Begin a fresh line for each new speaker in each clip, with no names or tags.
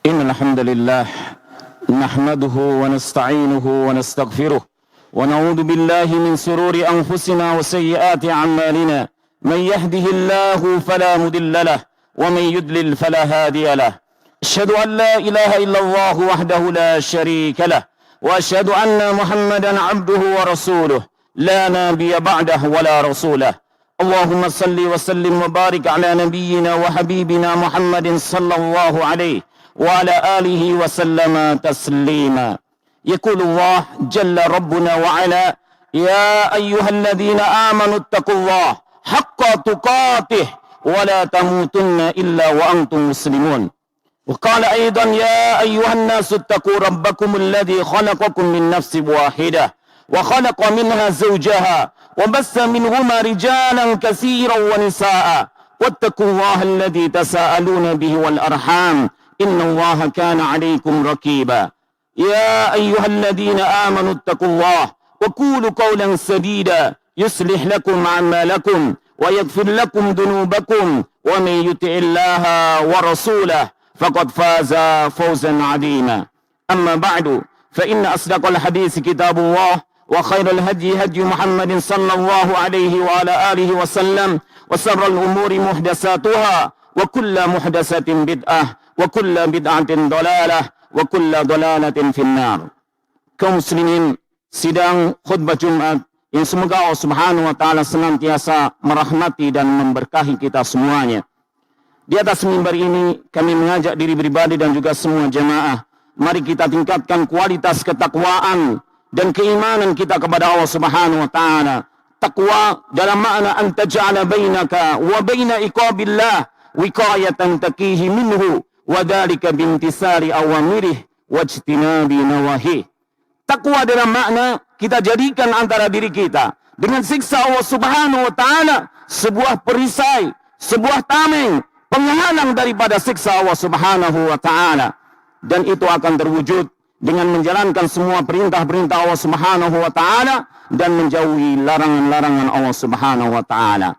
إن الحمد لله نحمده ونستعينه ونستغفره ونعوذ بالله من شرور أنفسنا وسيئات أعمالنا. من يهده الله فلا مضل له ومن يضلل فلا هادي له. أشهد أن لا إله إلا الله وحده لا شريك له وأشهد أن محمدا عبده ورسوله لا نبي بعده ولا رسوله. اللهم صل وسلم وبارك على نبينا وحبيبنا محمد صلى الله عليه وعلى آله وسلم تسليما. يقول الله جل ربنا وعلا: يا أيها الذين آمنوا اتقوا الله حق تقاته ولا تموتن إلا وأنتم مسلمون. وقال أيضا: يا أيها الناس اتقوا ربكم الذي خلقكم من نفس واحدة وخلق منها زوجها وبث منهما رجالا كثيرا ونساء واتقوا الله الذي تساءلون به والأرحام إن الله كان عليكم رقيبا. يا أيها الذين آمنوا اتقوا الله وقولوا قولا سديدا يصلح لكم أعمالكم ويغفر لكم ذنوبكم ومن يطع الله ورسوله فقد فاز فوزا عظيما. أما بعد فإن أصدق الحديث كتاب الله وخير الهدي هدي محمد صلى الله عليه وعلى آله وسلم وشر الأمور محدثاتها وكل محدثة بدعة وكل بدعة ضلالة وكل ضلالة في النار. Kaum muslimin, sidang khutbah Jumat yang semoga Allah Subhanahu wa taala senantiasa merahmati dan memberkahi kita semuanya. Di atas mimbar ini kami mengajak diri pribadi dan juga semua jemaah, mari kita tingkatkan kualitas ketakwaan dan keimanan kita kepada Allah Subhanahu wa taala. Takwa dalam makna an taj'ala bainaka wa baina iqabillah wiqayatan taqihi minhu wa dzalika bimtisali awamirih wajtinabi nawahi. Takwa dalam makna kita jadikan antara diri kita dengan siksa Allah Subhanahu wa taala sebuah perisai, sebuah tameng, penghalang daripada siksa Allah Subhanahu wa taala, dan itu akan terwujud dengan menjalankan semua perintah-perintah Allah Subhanahu wa taala dan menjauhi larangan-larangan Allah Subhanahu wa taala.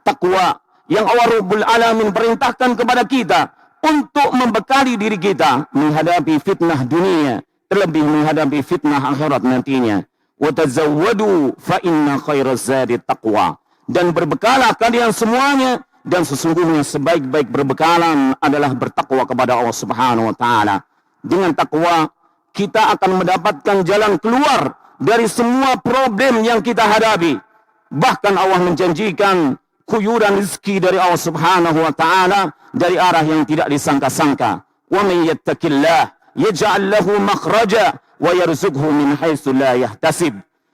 Takwa yang Allah Rabbul Alamin perintahkan kepada kita untuk membekali diri kita menghadapi fitnah dunia, terlebih menghadapi fitnah akhirat nantinya. Wa tazawwadu fa inna khairaz zadi taqwa. Dan berbekalah kalian semuanya, dan sesungguhnya sebaik-baik berbekalan adalah bertakwa kepada Allah Subhanahu wa taala. Dengan takwa kita akan mendapatkan jalan keluar dari semua problem yang kita hadapi. Bahkan Allah menjanjikan kuyuran rezeki dari Allah Subhanahu wa taala dari arah yang tidak disangka-sangka. Wa may yattaqillah yaj'al lahu makhraja wa yarzuqhu min haitsu la yahtasib.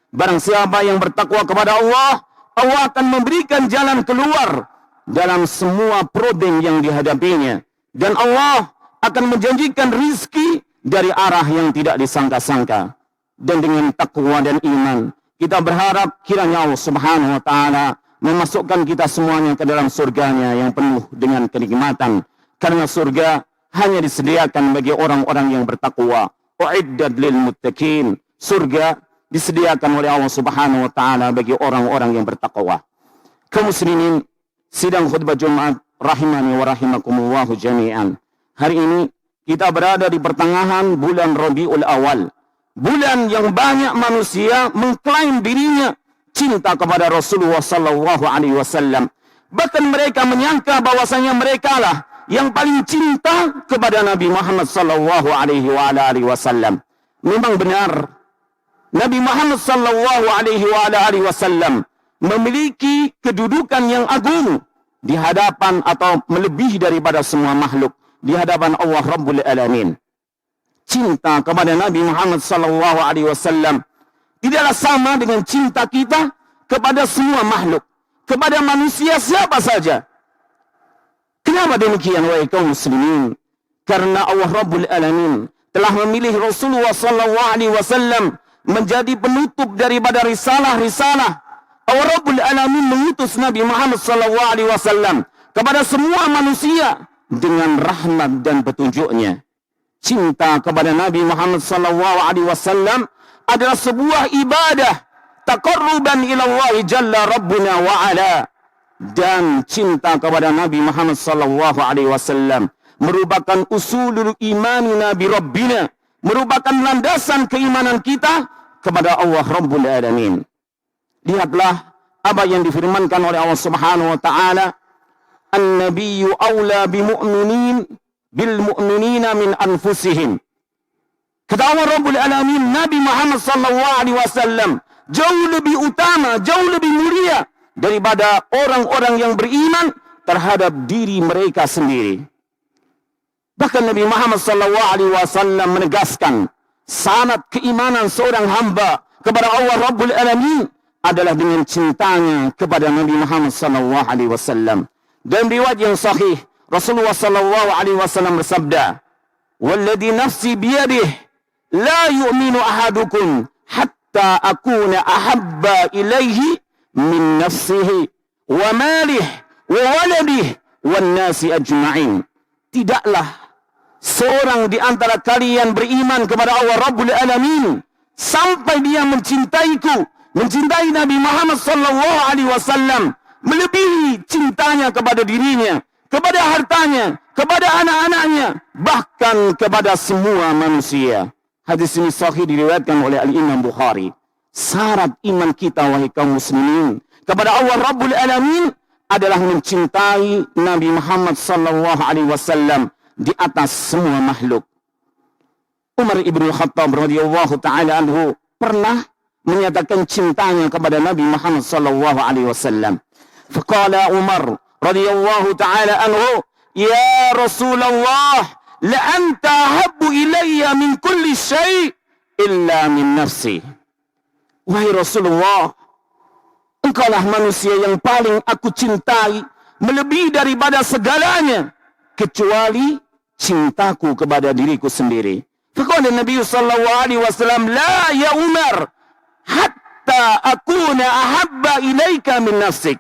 Barang siapa yang bertakwa kepada Allah, Allah akan memberikan jalan keluar dalam semua problem yang dihadapinya, dan Allah akan menjanjikan rizki dari arah yang tidak disangka-sangka. Dan dengan takwa dan iman kita berharap kiranya Allah Subhanahu wa taala memasukkan kita semuanya ke dalam surganya yang penuh dengan kenikmatan, karena surga hanya disediakan bagi orang-orang yang bertakwa. Uiddat lil muttaqin. Surga disediakan oleh Allah Subhanahu wa taala bagi orang-orang yang bertakwa. Kaum muslimin, sidang khutbah Jumat rahimani wa rahimakumullahu jami'an. Hari ini kita berada di pertengahan bulan Rabiul Awal. Bulan yang banyak manusia mengklaim dirinya cinta kepada Rasulullah sallallahu alaihi wasallam. Bahkan mereka menyangka bahwasanya mereka lah yang paling cinta kepada Nabi Muhammad sallallahu alaihi wasallam. Memang benar, Nabi Muhammad sallallahu alaihi wasallam memiliki kedudukan yang agung di hadapan atau melebihi daripada semua makhluk di hadapan Allah Rabbul Alamin. Cinta kepada Nabi Muhammad sallallahu alaihi wasallam tidaklah sama dengan cinta kita kepada semua makhluk, kepada manusia siapa saja. Kenapa demikian wahai kaum muslimin? Karena Allah Rabbul Alamin telah memilih Rasulullah sallallahu alaihi wasallam menjadi penutup daripada risalah-risalah. Allah Rabbul Alamin mengutus Nabi Muhammad sallallahu alaihi wasallam kepada semua manusia dengan rahmat dan petunjuknya. Cinta kepada Nabi Muhammad sallallahu alaihi wasallam adalah sebuah ibadah taqarruban ila Allah jalla rabbuna wa ala. Dan cinta kepada Nabi Muhammad sallallahu alaihi wasallam merupakan usulul imanina bi Rabbina, merupakan landasan keimanan kita kepada Allah Rabbul Alamin. Lihatlah apa yang difirmankan oleh Allah Subhanahu wa taala, "An-nabiyyu aula bil mu'minina min anfusihim." Kata Allah Rabbul Alamin, Nabi Muhammad sallallahu alaihi wasallam jauh lebih utama, jauh lebih mulia daripada orang-orang yang beriman terhadap diri mereka sendiri. Bahkan Nabi Muhammad sallallahu alaihi wasallam menegaskan sanad keimanan seorang hamba kepada Allah Rabbul Alamin adalah dengan cintanya kepada Nabi Muhammad sallallahu alaihi wasallam. Dan riwayat yang sahih, Rasulullah sallallahu alaihi wasallam bersabda, "Walladhi nafsi biyadihi la yu'minu ahadukum hatta akuna ahabba ilaihi min nafsihi wa malih wa waladih wan nasi ajma'in." Tidaklah seorang di antara kalian beriman kepada Allah Rabbul Alamin sampai dia mencintaiku, mencintai Nabi Muhammad sallallahu alaihi wasallam melebihi cintanya kepada dirinya, kepada hartanya, kepada anak-anaknya, bahkan kepada semua manusia. Hadis ini sahih diriwayatkan oleh Al-Imam Bukhari. Syarat iman kita, wahai kaum muslimin, kepada Allah Rabbul Alamin adalah mencintai Nabi Muhammad sallallahu alaihi wasallam di atas semua makhluk. Umar ibn Khattab radhiyallahu taala anhu pernah menyatakan cintanya kepada Nabi Muhammad sallallahu alaihi wasallam. Faqala Umar radhiyallahu taala anhu, "Ya Rasulullah, la anta ahabbu ilayya min kulli syai' illa min nafsi." Wahai Rasulullah, engkaulah manusia yang paling aku cintai melebihi daripada segalanya kecuali cintaku kepada diriku sendiri. Faqala Nabi sallallahu alaihi wasallam, "La ya Umar, hatta akuna ahabba ilaika min nafsik."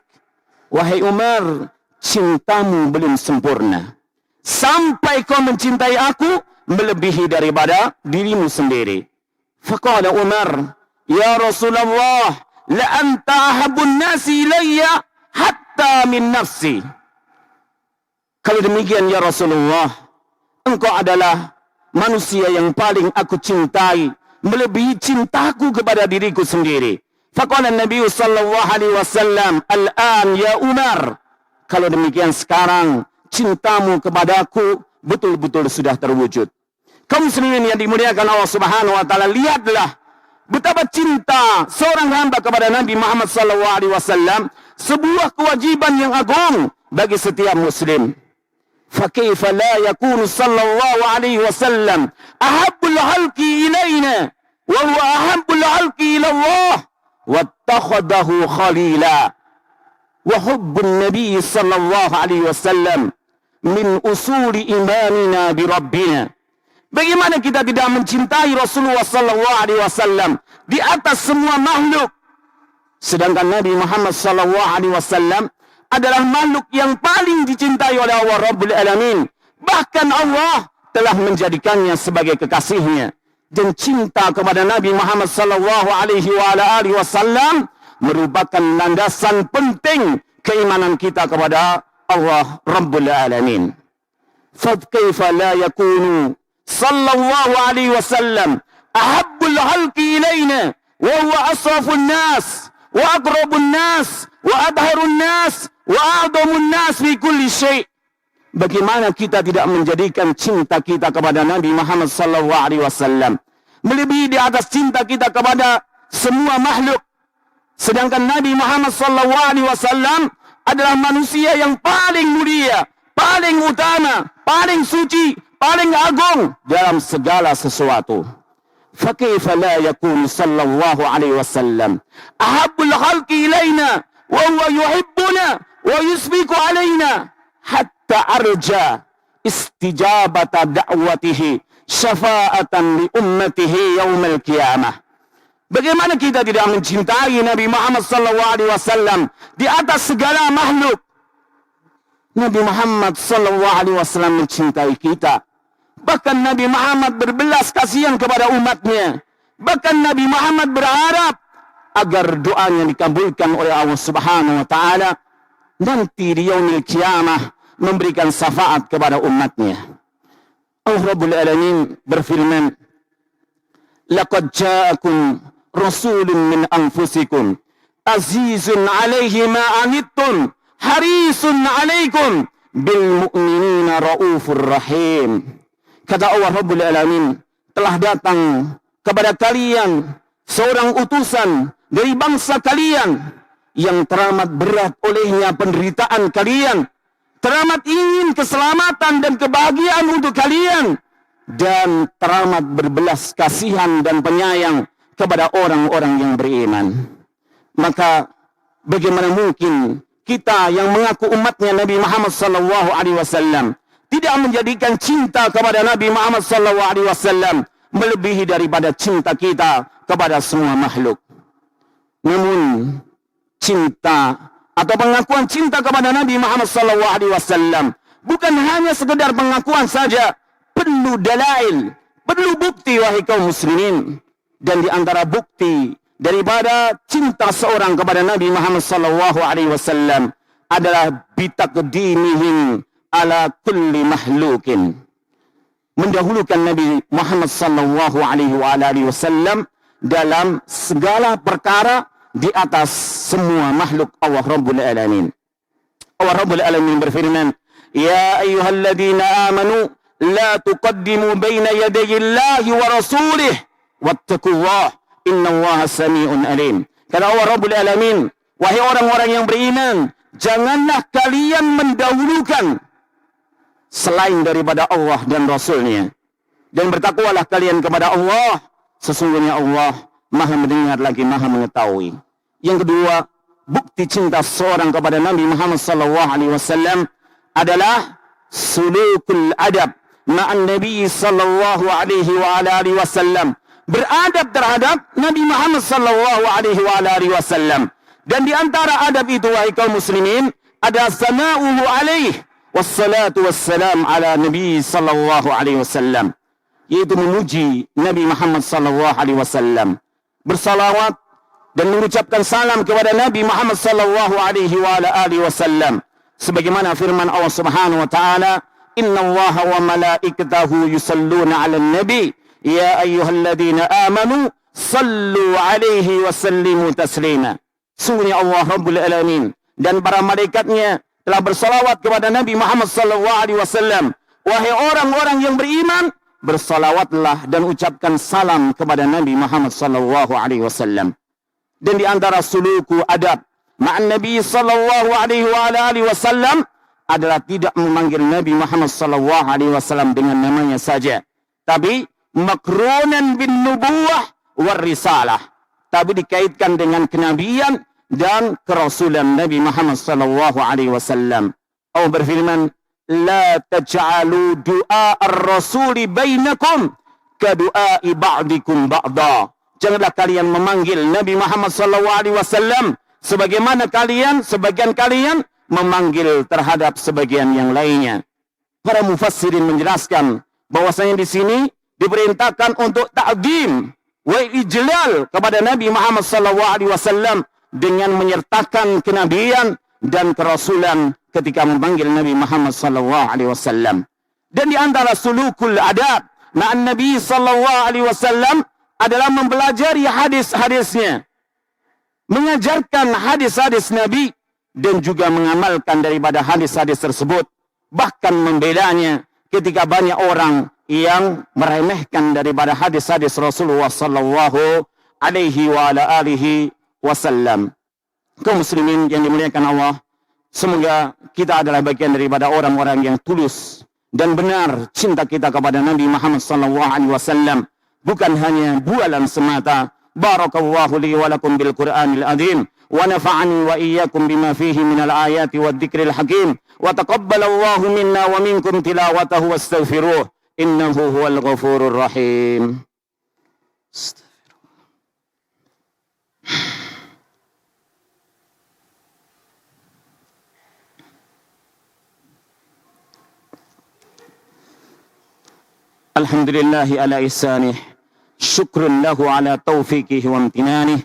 Wahai Umar, cintamu belum sempurna sampai kau mencintai aku melebihi daripada dirimu sendiri. Faqala Umar, "Ya Rasulullah, la anta ahabbun nasi ilayya hatta min nafsi." Kalau demikian ya Rasulullah, engkau adalah manusia yang paling aku cintai melebihi cintaku kepada diriku sendiri. Faqala Nabi sallallahu alaihi wasallam, "Al-an ya Umar." Kalau demikian sekarang cintamu kepadaku betul-betul sudah terwujud. Kaum muslimin yang dimuliakan Allah Subhanahu wa taala, lihatlah betapa cinta seorang hamba kepada Nabi Muhammad sallallahu alaihi wasallam sebuah kewajiban yang agung bagi setiap muslim. Fa kaifa la yakunu sallallahu alaihi wasallam ahabbul khalqi ilaina wa huwa ahabbul khalqi ila Allah wattakhadahu khalila. Wa hubbun Nabi sallallahu alaihi wasallam min usuli imanina bi Rabbina. Bagaimana kita tidak mencintai Rasulullah sallallahu alaihi wasallam di atas semua makhluk, sedangkan Nabi Muhammad sallallahu alaihi wasallam adalah makhluk yang paling dicintai oleh Allah Rabbul Alamin. Bahkan Allah telah menjadikannya sebagai kekasihnya. Dan cinta kepada Nabi Muhammad sallallahu alaihi wasallam merupakan landasan penting keimanan kita kepada Allah Rabbul Alamin. Fa kaifa la yakunu sallallahu alaihi wasallam ahabbul khalqi ilaina wa huwa asrafun nas wa aqrabun nas wa adharun nas wa a'zamun nas fi kulli syai'. Bagaimana kita tidak menjadikan cinta kita kepada Nabi Muhammad sallallahu alaihi wasallam melebihi di atas cinta kita kepada semua makhluk, sedangkan Nabi Muhammad sallallahu alaihi wasallam adalah manusia yang paling mulia, paling utama, paling suci, paling agung dalam segala sesuatu. Fa kaifa la yakun sallallahu alaihi wasallam ahabbul khalqi ilaina wa huwa yuhibbuna wa yusbiqu alaina hatta arja istijabata da'watihi syafa'atan li ummatihi yaumal qiyamah. Bagaimana kita tidak mencintai Nabi Muhammad sallallahu alaihi wasallam di atas segala makhluk? Nabi Muhammad sallallahu alaihi wasallam mencintai kita. Bahkan Nabi Muhammad berbelas kasihan kepada umatnya. Bahkan Nabi Muhammad berharap agar doanya dikabulkan oleh Allah Subhanahu wa taala nanti di yaumil qiyamah memberikan syafaat kepada umatnya. Allah Rabbul Alamin berfirman, laqad ja'akum rasulun min anfusikum azizun alaihi ma anittum harisun alaikum bil mu'minina raufur rahim. Kata Allah Rabbul Alamin, telah datang kepada kalian seorang utusan dari bangsa kalian yang teramat berat olehnya penderitaan kalian, teramat ingin keselamatan dan kebahagiaan untuk kalian, dan teramat berbelas kasihan dan penyayang kepada orang-orang yang beriman. Maka bagaimana mungkin kita yang mengaku umatnya Nabi Muhammad SAW tidak menjadikan cinta kepada Nabi Muhammad SAW melebihi daripada cinta kita kepada semua makhluk. Namun cinta atau pengakuan cinta kepada Nabi Muhammad SAW bukan hanya sekedar pengakuan saja, perlu dalail, perlu bukti wahai kaum muslimin. Dan di antara bukti daripada cinta seorang kepada Nabi Muhammad SAW adalah bitakdimihim ala kulli mahlukin, mendahulukan Nabi Muhammad SAW dalam segala perkara di atas semua makhluk Allah Rabbul Alamin. Allah Rabbul Alamin berfirman, ya ayyuhalladzina amanu la tuqaddimu baina yadayillahi wa rasulih wattaqullah innallaha sami'un alim. Kata Allah Rabbul Alamin, wahai orang-orang yang beriman, janganlah kalian mendahulukan selain daripada Allah dan Rasulnya, dan bertakwalah kalian kepada Allah, sesungguhnya Allah Maha mendengar lagi Maha mengetahui. Yang kedua, bukti cinta seorang kepada Nabi Muhammad SAW adalah sulukul adab ma'an Nabi SAW, beradab terhadap Nabi Muhammad SAW. Dan di antara adab itu wahai kaum muslimin ada sana'uhu alaih wassalatu wassalam ala Nabi SAW, yaitu memuji Nabi Muhammad SAW, bersalawat dan mengucapkan salam kepada Nabi Muhammad SAW, sebagaimana firman Allah Subhanahu wa taala, innallaha wa malaikatahu yusalluna 'alan nabi ya ayyuhalladzina amanu sallu 'alaihi wa sallimu taslima. Sungguhnya Allah Rabbul Alamin dan para malaikatnya telah bersalawat kepada Nabi Muhammad SAW. Wahai orang-orang yang beriman, bersalawatlah dan ucapkan salam kepada Nabi Muhammad SAW. Dan di antara suluku adab ma'an Nabi SAW adalah tidak memanggil Nabi Muhammad SAW dengan namanya saja, tapi makrunan bin nubuwah war risalah, tapi dikaitkan dengan kenabian dan kerasulan Nabi Muhammad SAW. Allah berfirman, la taj'alu du'a ar-rasuli bainakum ka du'ai ba'dikum ba'da. Janganlah kalian memanggil Nabi Muhammad SAW sebagaimana sebagian kalian memanggil terhadap sebagian yang lainnya. Para mufassirin menjelaskan bahwasanya di sini diperintahkan untuk ta'zim wa ijlal kepada Nabi Muhammad SAW dengan menyertakan kenabian dan kerasulan ketika memanggil Nabi Muhammad SAW. Dan di antara sulukul adab ma'an Nabi SAW adalah mempelajari hadis-hadisnya, mengajarkan hadis-hadis Nabi, dan juga mengamalkan daripada hadis-hadis tersebut, bahkan membelanya ketika banyak orang yang meremehkan daripada hadis-hadis Rasulullah sallallahu alaihi wa ala alihi wasallam. Kaum muslimin yang dimuliakan Allah, semoga kita adalah bagian daripada orang-orang yang tulus dan benar cinta kita kepada Nabi Muhammad sallallahu alaihi wasallam, bukan hanya bualan semata. Barakallahu li wa lakum bil Qur'anil azim wa nafa'ani wa iyyakum bima fihi minal ayati wad dzikril hakim wa taqabbalallahu minna wa minkum tilawatahu wastaghfiruh innahu huwal ghafurur rahim. Alhamdulillahi ala ihsanih, syukrun lahu ala taufiqihi wa amtinanih,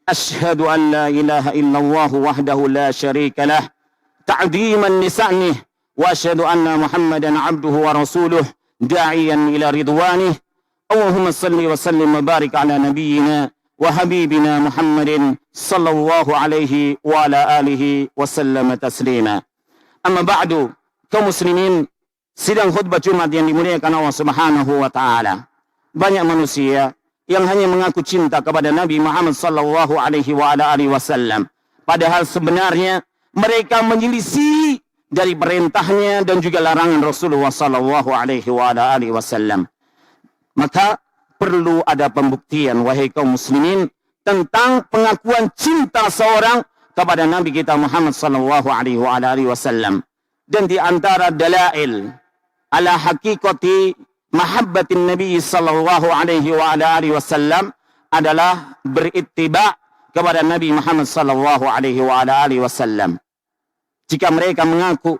ashhadu an la ilaha illallah wahdahu la syarika lah, ta'ziman lisa'nih وأشهد أن محمدا عبده ورسوله داعيا إلى رضوانه. اللهم صل وسلم وبارك على نبينا وحبيبنا محمد صلى الله عليه وعلى آله وسلم تسليما. Amma ba'du, kaum muslimin, sidang khutbah Jumat yang dimuliakan Allah Subhanahu wa taala. Banyak manusia yang hanya mengaku cinta kepada Nabi Muhammad sallallahu alaihi wa ala alihi wasallam, padahal sebenarnya mereka menyelisih dari perintahnya dan juga larangan Rasulullah sallallahu alaihi wa ala alihi wasallam. Maka perlu ada pembuktian, wahai kaum muslimin, tentang pengakuan cinta seorang kepada Nabi kita Muhammad sallallahu alaihi wa alihi wasallam. Dan di antara dalail ala hakikati mahabbatin Nabi sallallahu alaihi wa alihi wasallam adalah berittiba kepada Nabi Muhammad sallallahu alaihi wa alihi wasallam. Jika mereka mengaku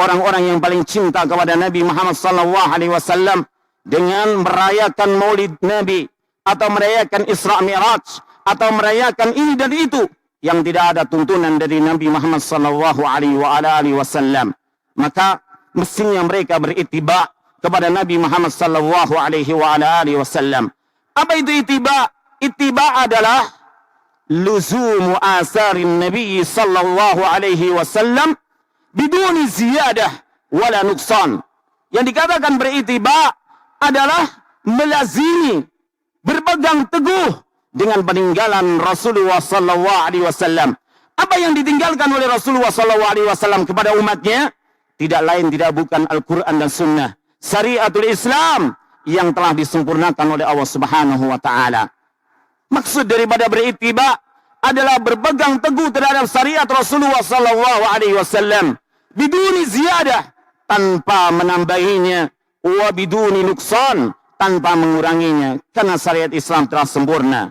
orang-orang yang paling cinta kepada Nabi Muhammad sallallahu alaihi wasallam dengan merayakan Maulid Nabi atau merayakan Isra Mi'raj atau merayakan ini dan itu yang tidak ada tuntunan dari Nabi Muhammad sallallahu alaihi wa alihi wasallam, maka mestinya mereka berittiba kepada Nabi Muhammad sallallahu alaihi wa alihi wasallam. Apa itu ittiba? Ittiba adalah luzumu asarin Nabi sallallahu alaihi wasallam biduni ziyadah wala nuqsan. Yang dikatakan berittiba adalah melazimi, berpegang teguh dengan peninggalan Rasulullah sallallahu alaihi wasallam. Apa yang ditinggalkan oleh Rasulullah sallallahu alaihi wasallam kepada umatnya tidak lain tidak bukan Al-Qur'an dan Sunnah, syariatul Islam yang telah disempurnakan oleh Allah Subhanahu wa taala. Maksud daripada berittiba adalah berpegang teguh terhadap syariat Rasulullah sallallahu alaihi wasallam biduni ziyadah, tanpa menambahinya, wa biduni nuqsan, tanpa menguranginya, karena syariat Islam telah sempurna.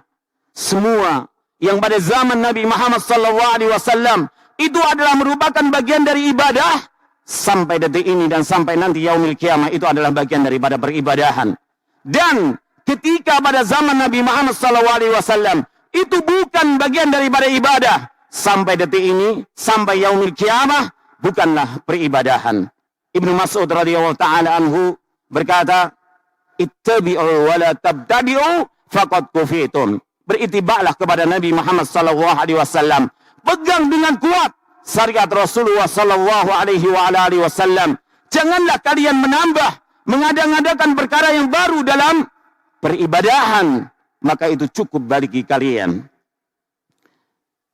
Semua yang pada zaman Nabi Muhammad sallallahu alaihi wasallam itu adalah merupakan bagian dari ibadah sampai detik ini dan sampai nanti yaumil kiamah itu adalah bagian daripada peribadahan. Dan ketika pada zaman Nabi Muhammad sallallahu alaihi wasallam itu bukan bagian daripada ibadah, sampai detik ini sampai yaumil kiamah bukanlah peribadahan. Ibnu Mas'ud radhiyallahu taala anhu berkata, ittabi'u wa la tabtadi'u faqad kufitum. Beritibaklah kepada Nabi Muhammad sallallahu alaihi wasallam. Pegang dengan kuat syariat Rasulullah sallallahu alaihi wa alihi wasallam. Janganlah kalian menambah, mengada-ngadakan perkara yang baru dalam peribadahan, maka itu cukup bagi kalian.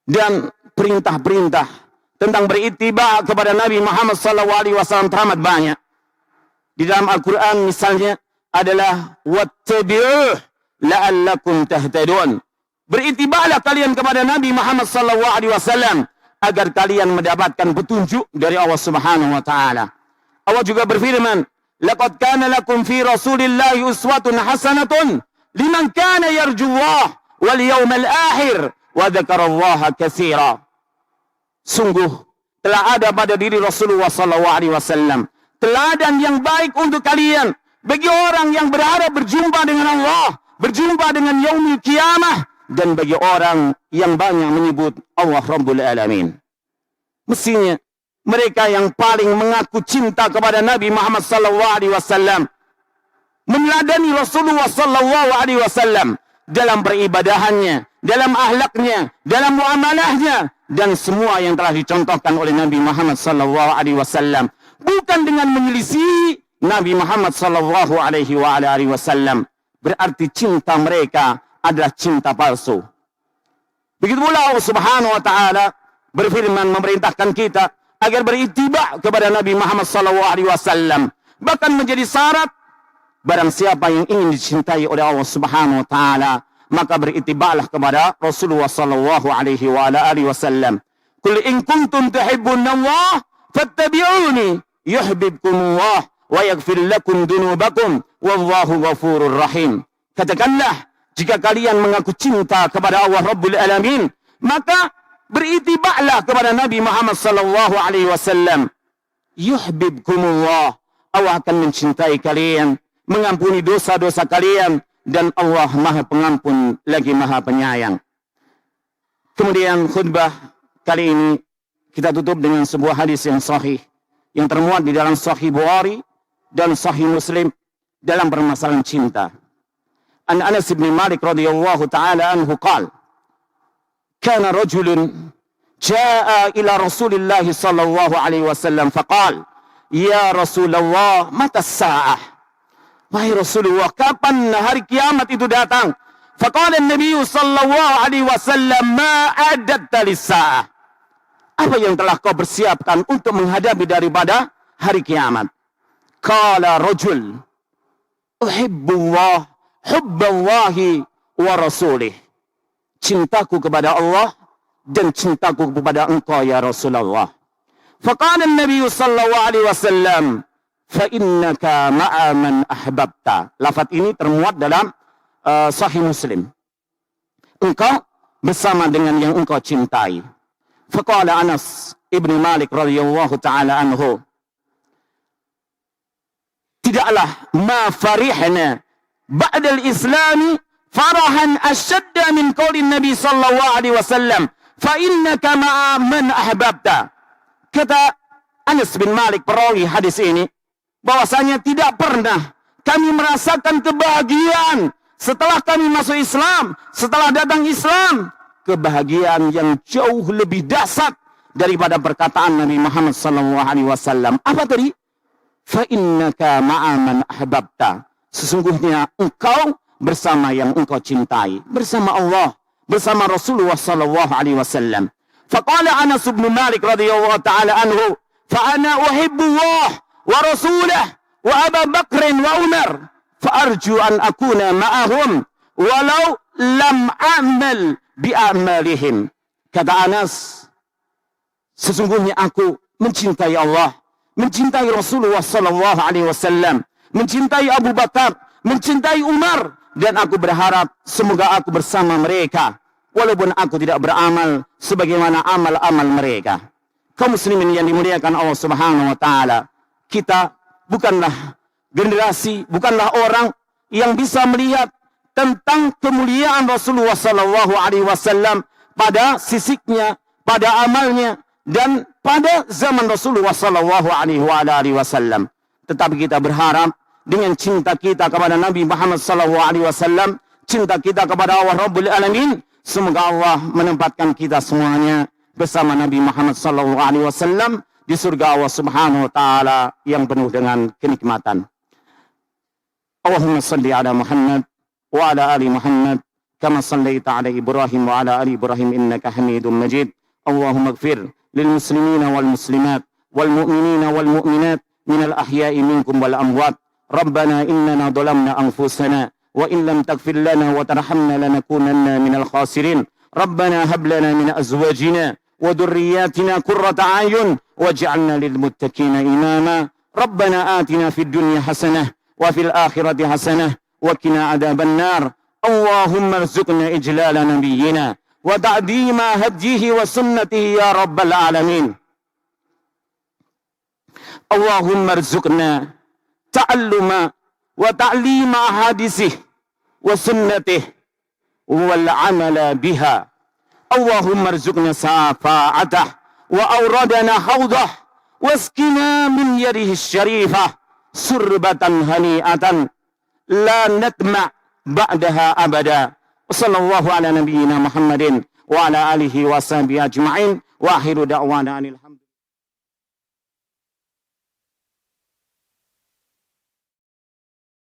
Dan perintah-perintah tentang berittiba kepada Nabi Muhammad sallallahu alaihi wasallam teramat banyak. Di dalam Al-Qur'an misalnya adalah wattabi'uh la'allakum tahtadun. Beritibaklah kalian kepada Nabi Muhammad sallallahu alaihi wasallam agar kalian mendapatkan petunjuk dari Allah Subhanahu wa taala. Allah juga berfirman, laqad kana lakum fi Rasulillahi uswatun hasanatun liman kana yarjullaha wal yawmal akhir wa dzakarallaha katsira. Sungguh telah ada pada diri Rasulullah sallallahu alaihi wasallam teladan yang baik untuk kalian bagi orang yang berharap berjumpa dengan Allah, berjumpa dengan yaumil kiamah, dan bagi orang yang banyak menyebut Allah Rabbul Alamin. Mestinya mereka yang paling mengaku cinta kepada Nabi Muhammad sallallahu alaihi wasallam meneladani Rasulullah sallallahu alaihi wasallam dalam peribadahannya, dalam akhlaknya, dalam muamalahnya, dan semua yang telah dicontohkan oleh Nabi Muhammad sallallahu alaihi wasallam, bukan dengan menyelisih Nabi Muhammad sallallahu alaihi wa alihi wasallam. Berarti cinta mereka adalah cinta palsu. Begitu pula Allah Subhanahu wa taala berfirman memerintahkan kita agar berittiba kepada Nabi Muhammad sallallahu alaihi wasallam. Bahkan menjadi syarat barang siapa yang ingin dicintai oleh Allah Subhanahu wa taala, maka berittibalah kepada Rasulullah sallallahu alaihi wa alihi wasallam. Qul in kuntum tuhibbunallaha fattabi'uni yuhibbukumullah wa yaghfir lakum dunubakum wallahu ghafurur rahim. Katakanlah, jika kalian mengaku cinta kepada Allah Rabbul Alamin, maka beritibaklah kepada Nabi Muhammad sallallahu alaihi wasallam. Yuhibbukumullah, Allah akan mencintai kalian, mengampuni dosa-dosa kalian, dan Allah Maha Pengampun lagi Maha Penyayang. Kemudian khutbah kali ini kita tutup dengan sebuah hadis yang sahih yang termuat di dalam Sahih Bukhari dan Sahih Muslim dalam permasalahan cinta. An Anas bin Malik radhiyallahu taala anhu qala kana rajulun jaa ila Rasulillah sallallahu alaihi wasallam faqala ya Rasulullah mata as-saah. Wahai Rasulullah, kapan hari kiamat itu datang? Faqala Nabi sallallahu alaihi wasallam ma a'dadta lis-saah. Apa yang telah kau persiapkan untuk menghadapi daripada hari kiamat? Qala rajul uhibbullah hubballahi wa rasulih. Cintaku kepada Allah dan cintaku kepada engkau ya Rasulullah. Faqala Nabi sallallahu alaihi wasallam fa innaka ma'a man ahbabta. Lafaz ini termuat dalam Sahih Muslim. Engkau bersama dengan yang engkau cintai. Faqala Anas ibn Malik radhiyallahu taala anhu, tidaklah ma farihna ba'dal islami farahan asyadda min qaulin Nabi sallallahu alaihi wasallam fa innaka ma'a man ahbabta. Kata Anas bin Malik perawi hadis ini, bahwasanya tidak pernah kami merasakan kebahagiaan setelah kami masuk Islam, setelah datang Islam, kebahagiaan yang jauh lebih dahsyat daripada perkataan Nabi Muhammad sallallahu alaihi wasallam. Apa tadi? Fa innaka ma'a man ahbabta. Sesungguhnya engkau bersama yang engkau cintai, bersama Allah, bersama Rasulullah sallallahu alaihi wasallam. Faqala Anas bin Malik radhiyallahu taala anhu, fa ana uhibbullah wa rasulahu wa Abu Bakr wa Umar, fa arju an akuna ma'ahum walau lam a'mal bi a'malihim. Kata Anas, sesungguhnya aku mencintai Allah, mencintai Rasulullah sallallahu alaihi wasallam, mencintai Abu Bakar, mencintai Umar, dan aku berharap semoga aku bersama mereka walaupun aku tidak beramal sebagaimana amal-amal mereka. Kaum muslimin yang dimuliakan Allah Subhanahu wa taala, kita bukanlah generasi, bukanlah orang yang bisa melihat tentang kemuliaan Rasulullah sallallahu alaihi wasallam pada sisiknya, pada amalnya, dan pada zaman Rasulullah sallallahu alaihi wasallam. Tetapi kita berharap dengan cinta kita kepada Nabi Muhammad sallallahu alaihi wasallam, cinta kita kepada Allah Rabbul Alamin, semoga Allah menempatkan kita semuanya bersama Nabi Muhammad sallallahu alaihi wasallam di surga Allah Subhanahu wa taala yang penuh dengan kenikmatan. Allahumma salli ala Muhammad wa ala ali Muhammad kama sallaita ala Ibrahim wa ala ali Ibrahim innaka Hamidum Majid. Allahumma ighfir lil muslimina wal muslimat wal mu'minina wal mu'minat minal ahya'i minkum wal amwat. Rabbana innana dhalamna anfusana wa in lam taghfir lana wa tarhamna lanakunanna minal khasirin. Rabbana hab lana min azwajina wa dhurriyyatina qurrata a'yun waj'alna lil muttaqina imama. Rabbana atina fid dunya hasanah wa fil akhirati hasanah wa qina adzaban nar. Allahumma arzuqna ijlala nabiyyina wa ta'dima hadihi wa sunnatihi ya rabbal alamin. Allahumma arzuqna ta'alluma wa ta'lima hadisih wa sunnatih wal amala biha. Allahumma arzuqna safa'atah wa awradana hawdah waskina min yadihi syarifah surbatan hani'atan la natma' ba'daha abada. Sallallahu ala nabiyyina Muhammadin wa ala alihi wa sahbihi ajma'in wa akhiru da'wana anil